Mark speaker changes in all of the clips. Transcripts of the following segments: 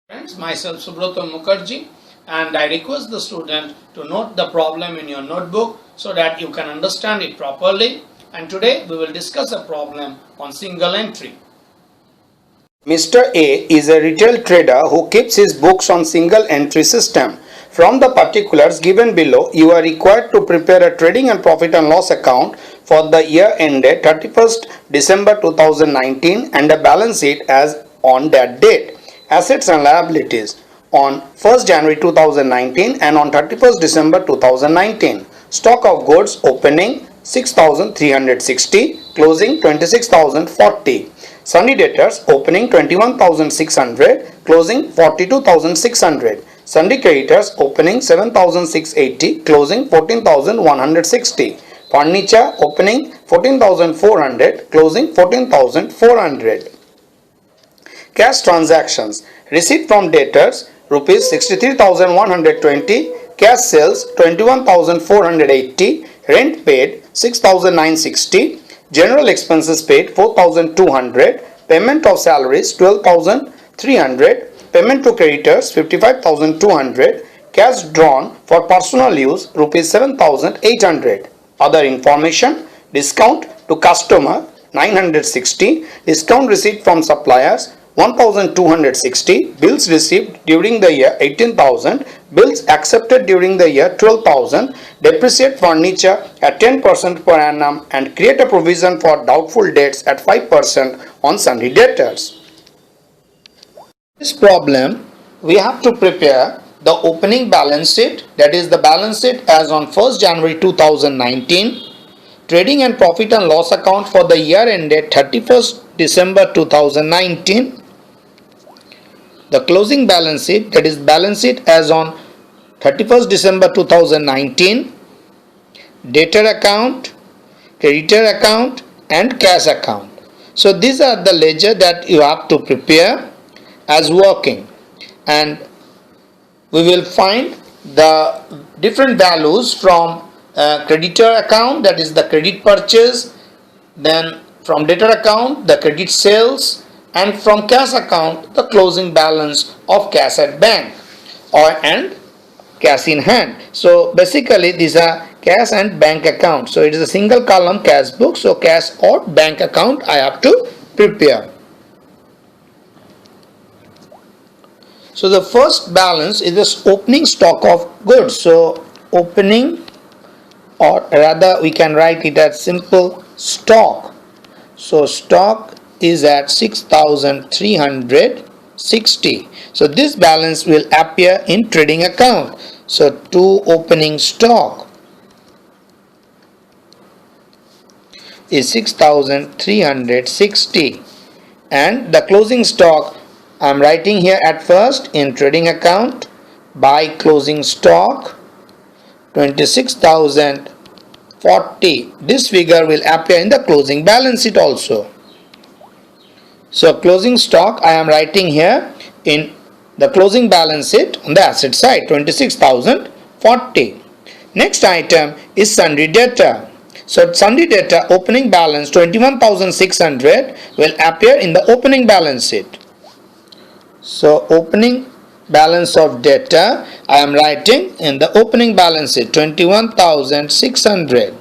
Speaker 1: Friends, myself Subrata Mukherjee, and I request the student to note the problem in your notebook so that you can understand it properly. And today we will discuss a problem on single entry.
Speaker 2: Mr. A is a retail trader who keeps his books on single entry system. From the particulars given below, you are required to prepare a trading and profit and loss account for the year ended 31st December 2019 and a balance sheet as on that date. Assets and liabilities on 1st January 2019 and on 31st December 2019. Stock of goods opening 6,360, closing 26,040. Sundry debtors opening 21,600, closing 42,600. Sundry creditors opening 7,680, closing 14,160. Furniture opening 14,400, closing 14,400. Cash transactions. Receipt from debtors rupees 63,120, cash sales 21,480, rent paid 6,960, general expenses paid 4,200, payment of salaries 12,300, payment to creditors 55,200, cash drawn for personal use rupees 7,800. Other information: discount to customer 960, discount receipt from suppliers 1,260, bills received during the year 18,000, bills accepted during the year 12,000, depreciate furniture at 10% per annum and create a provision for doubtful debts at 5% on sundry debtors. This problem, we have to prepare the opening balance sheet, that is the balance sheet as on 1st January 2019, trading and profit and loss account for the year ended 31st December 2019, the closing balance sheet, that is balance sheet as on 31st December 2019, debtor account, creditor account and cash account. So these are the ledger that you have to prepare as working, and we will find the different values from creditor account, that is the credit purchase, then from debtor account the credit sales, and from cash account the closing balance of cash at bank and cash in hand. So basically these are cash and bank account. So it is a single column cash book, so cash or bank account I have to prepare. So the first balance is this opening stock of goods. So opening, or rather we can write it as simple stock. So stock is at 6,360. So this balance will appear in trading account. So to opening stock is 6,360 and the closing stock I am writing here at first in trading account by closing stock 26,040. This figure will appear in the closing balance sheet also. So closing stock I am writing here in the closing balance sheet on the asset side 26,040. Next item is sundry debtor. So sundry debtor opening balance 21,600 will appear in the opening balance sheet. So opening balance of debtor I am writing in the opening balance sheet 21,600.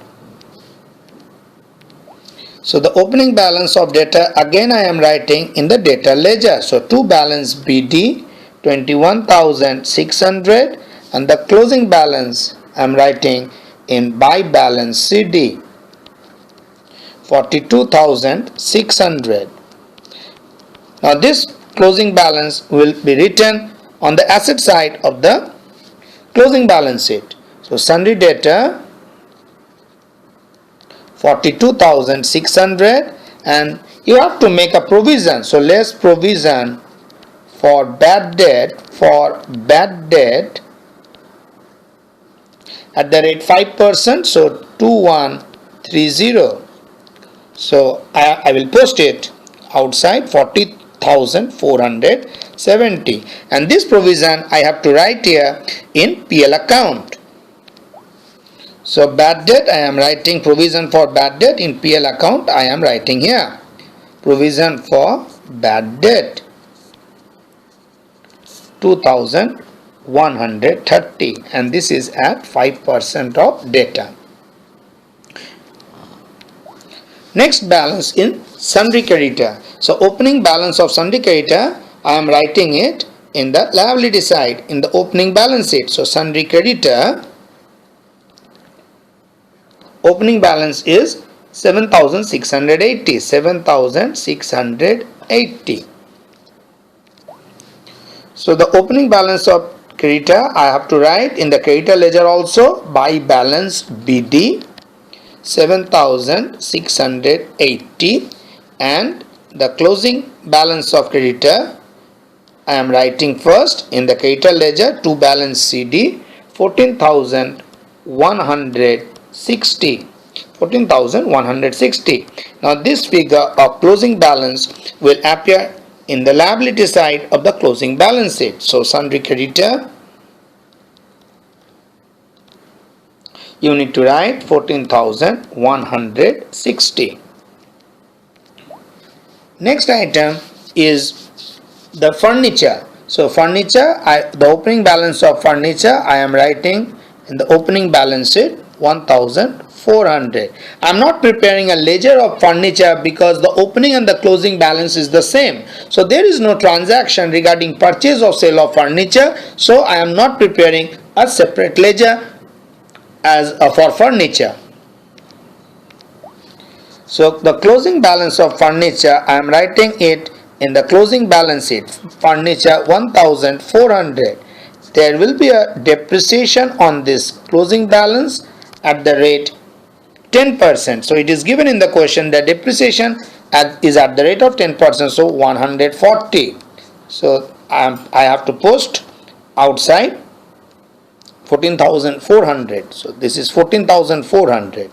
Speaker 2: So the opening balance of debtor again I am writing in the debtor ledger. So to balance BD 21,600 and the closing balance I am writing in by balance CD 42,600. Now this closing balance will be written on the asset side of the closing balance sheet. So sundry debtor 42,600 and you have to make a provision. So less provision for bad debt at the rate 5%, so 2130. So I will post it outside 40,470 and this provision I have to write here in PL account. So bad debt I am writing provision for bad debt in PL account I am writing here provision for bad debt. 2130, and this is at 5% of data. Next, balance in sundry creditor. So opening balance of sundry creditor, I am writing it in the liability side in the opening balance sheet. So sundry creditor, opening balance is 7680. So the opening balance of creditor I have to write in the creditor ledger also by balance BD 7680, and the closing balance of creditor I am writing first in the creditor ledger to balance CD 14,160. Now this figure of closing balance will appear in the liability side of the closing balance sheet. So sundry creditor, you need to write 14,160. Next item is the furniture. So furniture, the opening balance of furniture I am writing in the opening balance sheet 1,400. I am not preparing a ledger of furniture because the opening and the closing balance is the same. So there is no transaction regarding purchase or sale of furniture. So I am not preparing a separate ledger as for furniture. So the closing balance of furniture I am writing it in the closing balance sheet, furniture 1,400. There will be a depreciation on this closing balance at the rate 10%. So it is given in the question that depreciation is at the rate of 10%, so 140. So I have to post outside 14,400. So this is 14,400,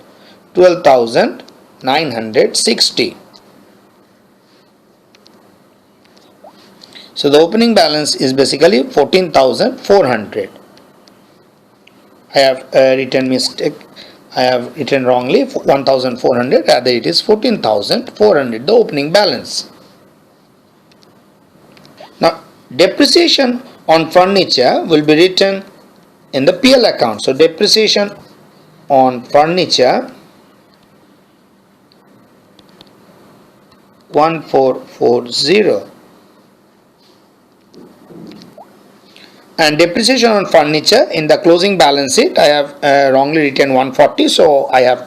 Speaker 2: 12,960. So the opening balance is basically 14,400. I have written mistake. I have written wrongly 1,400. Rather it is 14,400. The opening balance. Now depreciation on furniture will be written in the PL account. So depreciation on furniture 1440. And depreciation on furniture in the closing balance sheet I have wrongly written 140, so I have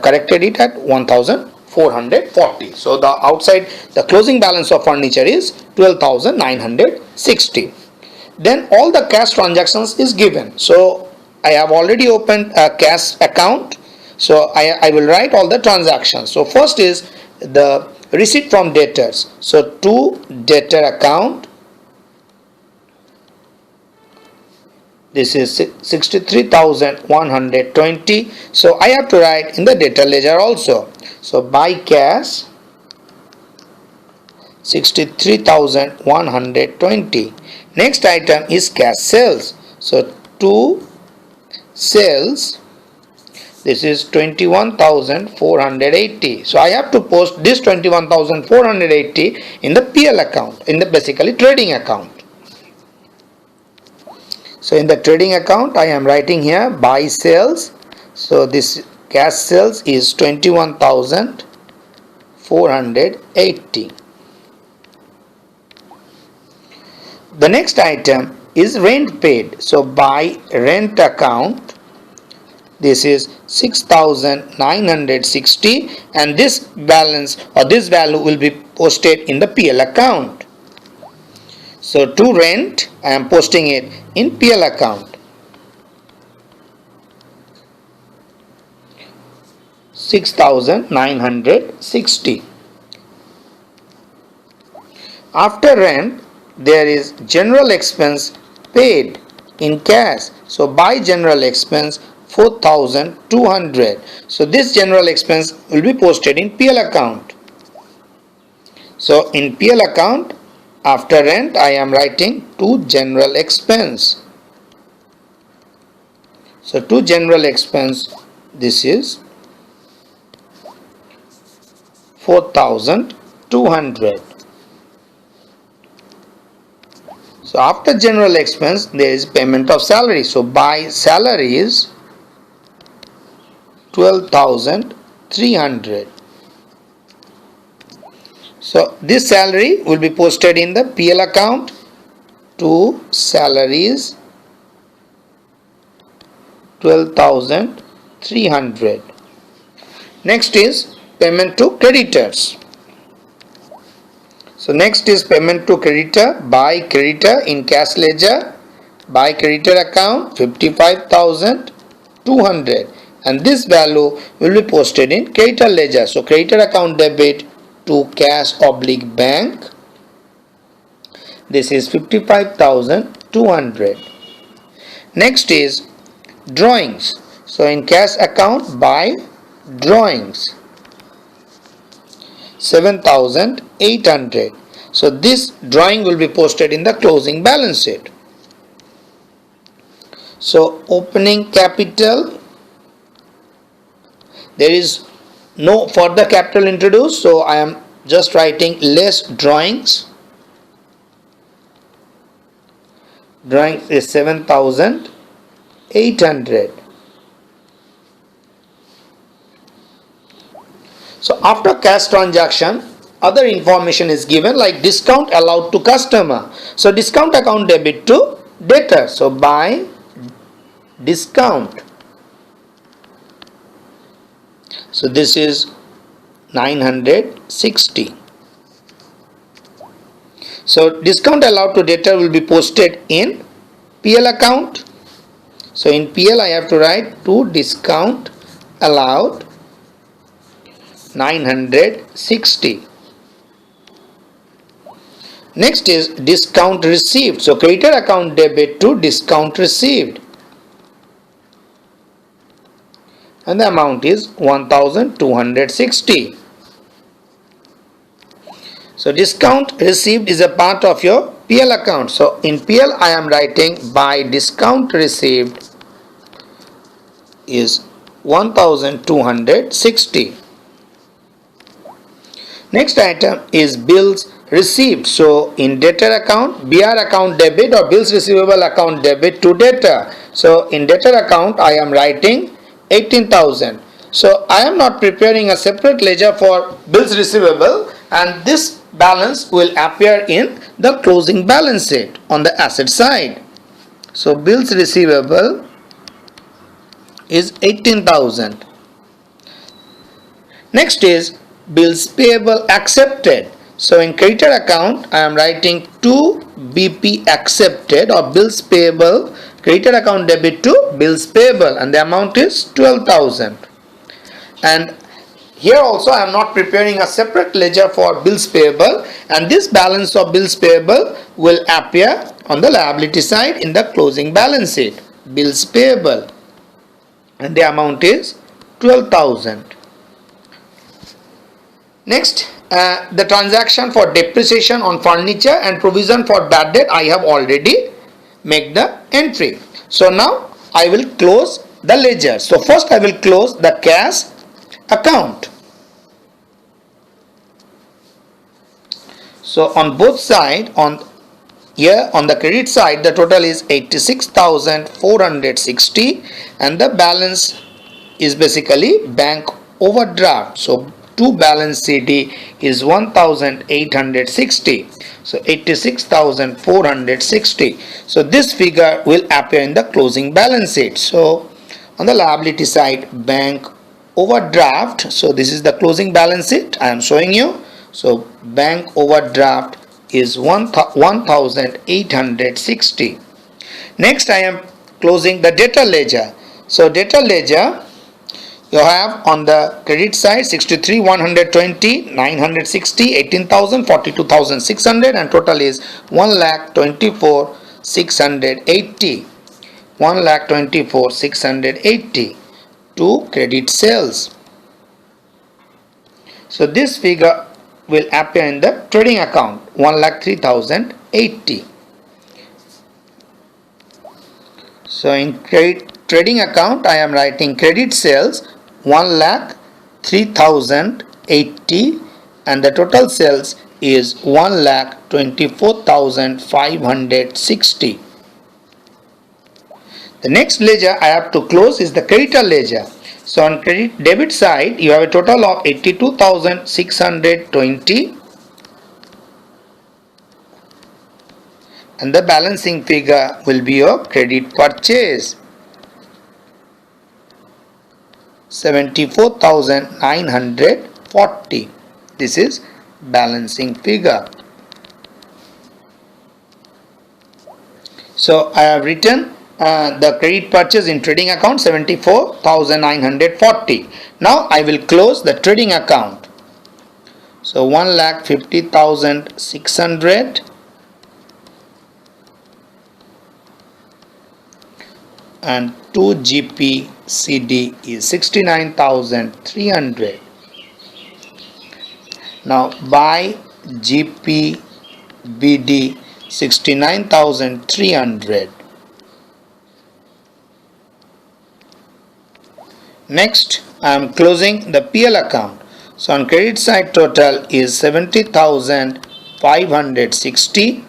Speaker 2: corrected it at 1440. So the outside the closing balance of furniture is 12,960. Then all the cash transactions is given. So I have already opened a cash account, so I will write all the transactions. So first is the receipt from debtors. So to debtor account, this is 63,120. So I have to write in the debtor ledger also. So by cash 63,120. Next item is cash sales. So to sales, this is 21,480. So I have to post this 21,480 in the PL account, in the basically trading account. So in the trading account I am writing here buy sales. So this cash sales is 21,480. The next item is rent paid. So by rent account, this is 6,960, and this balance or this value will be posted in the PL account. So to rent I am posting it in PL account. 6,960. After rent there is general expense paid in cash. So by general expense 4,200. So this general expense will be posted in PL account. So in PL account, after rent I am writing to general expense. So to general expense, this is 4,200. So after general expense there is payment of salary. So by salary is 12,300. So this salary will be posted in the PL account to salaries 12,300. Next is payment to creditors. So next is payment to creditor by creditor in cash ledger by creditor account 55,200, and this value will be posted in creditor ledger. So creditor account debit to cash oblique bank. This is 55,200. Next is drawings. So in cash account by drawings 7,800. So this drawing will be posted in the closing balance sheet. So opening capital, there is no further capital introduced, so I am just writing less drawings. Drawings is 7,800. So after cash transaction, other information is given like discount allowed to customer. So discount account debit to debtor. So by discount. So this is 960. So discount allowed to debtor will be posted in PL account. So in PL I have to write to discount allowed 960. Next is discount received. So creditor account debit to discount received, and the amount is 1,260. So discount received is a part of your PL account. So in PL I am writing by discount received is 1,260. Next item is bills received. So in debtor account, BR account debit or bills receivable account debit to debtor. So in debtor account I am writing 18,000. So I am not preparing a separate ledger for bills receivable, and this balance will appear in the closing balance sheet on the asset side. So bills receivable is 18,000. Next is bills payable accepted. So in creditor account I am writing to BP accepted or bills payable, creditor account debit to bills payable, and the amount is 12,000. And here also I am not preparing a separate ledger for bills payable, and this balance of bills payable will appear on the liability side in the closing balance sheet. Bills payable, and the amount is 12,000. Next, the transaction for depreciation on furniture and provision for bad debt I have already made the entry. So now I will close the ledger. So first I will close the cash account. So on both sides, on the credit side the total is 86,460, and the balance is basically bank overdraft. So to balance CD is 1,860. So 86,460. So this figure will appear in the closing balance sheet. So on the liability side, bank overdraft. So this is the closing balance sheet I am showing you. So bank overdraft is 1,860. Next I am closing the debtor ledger. So debtor ledger, you have on the credit side 63,120, 960, 18,000, 42,600, and total is 1,24,680. 1,24,680 to credit sales. So this figure will appear in the trading account 1,03,080. So in trading account I am writing credit sales 1,03,080, and the total sales is 1,24,680. 24,560. The next ledger I have to close is the creditor ledger. So on credit debit side, you have a total of 82,620 and the balancing figure will be your credit purchase 74,940. This is balancing figure. So I have written the credit purchase in trading account 74,940. Now I will close the trading account. So 1,50,600 and 2 GP CD is 69,300. Now buy GP BD 69,300. Next, I am closing the PL account. So on credit side total is 70,560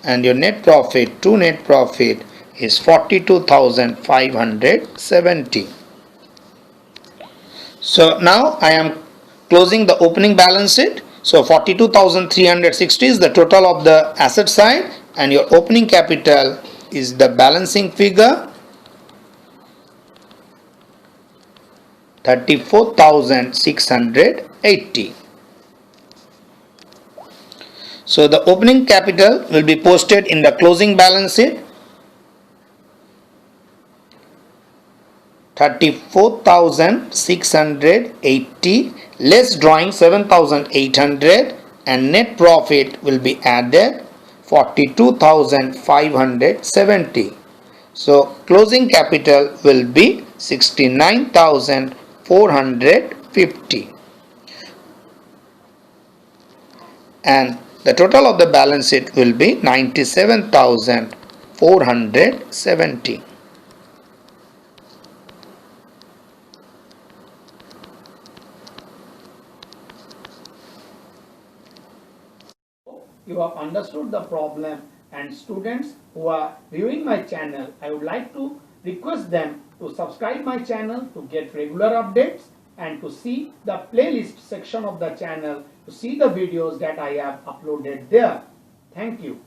Speaker 2: and your net profit, true net profit is 42,570. So now I am closing the opening balance sheet. So 42,360 is the total of the asset side and your opening capital is the balancing figure 34,680. So the opening capital will be posted in the closing balance sheet 34,680 less drawing 7,800 and net profit will be added 42,570. So closing capital will be 69,450 and the total of the balance sheet will be 97,470.
Speaker 1: You have understood the problem, and students who are viewing my channel, I would like to request them to subscribe my channel to get regular updates and to see the playlist section of the channel to see the videos that I have uploaded there. Thank you.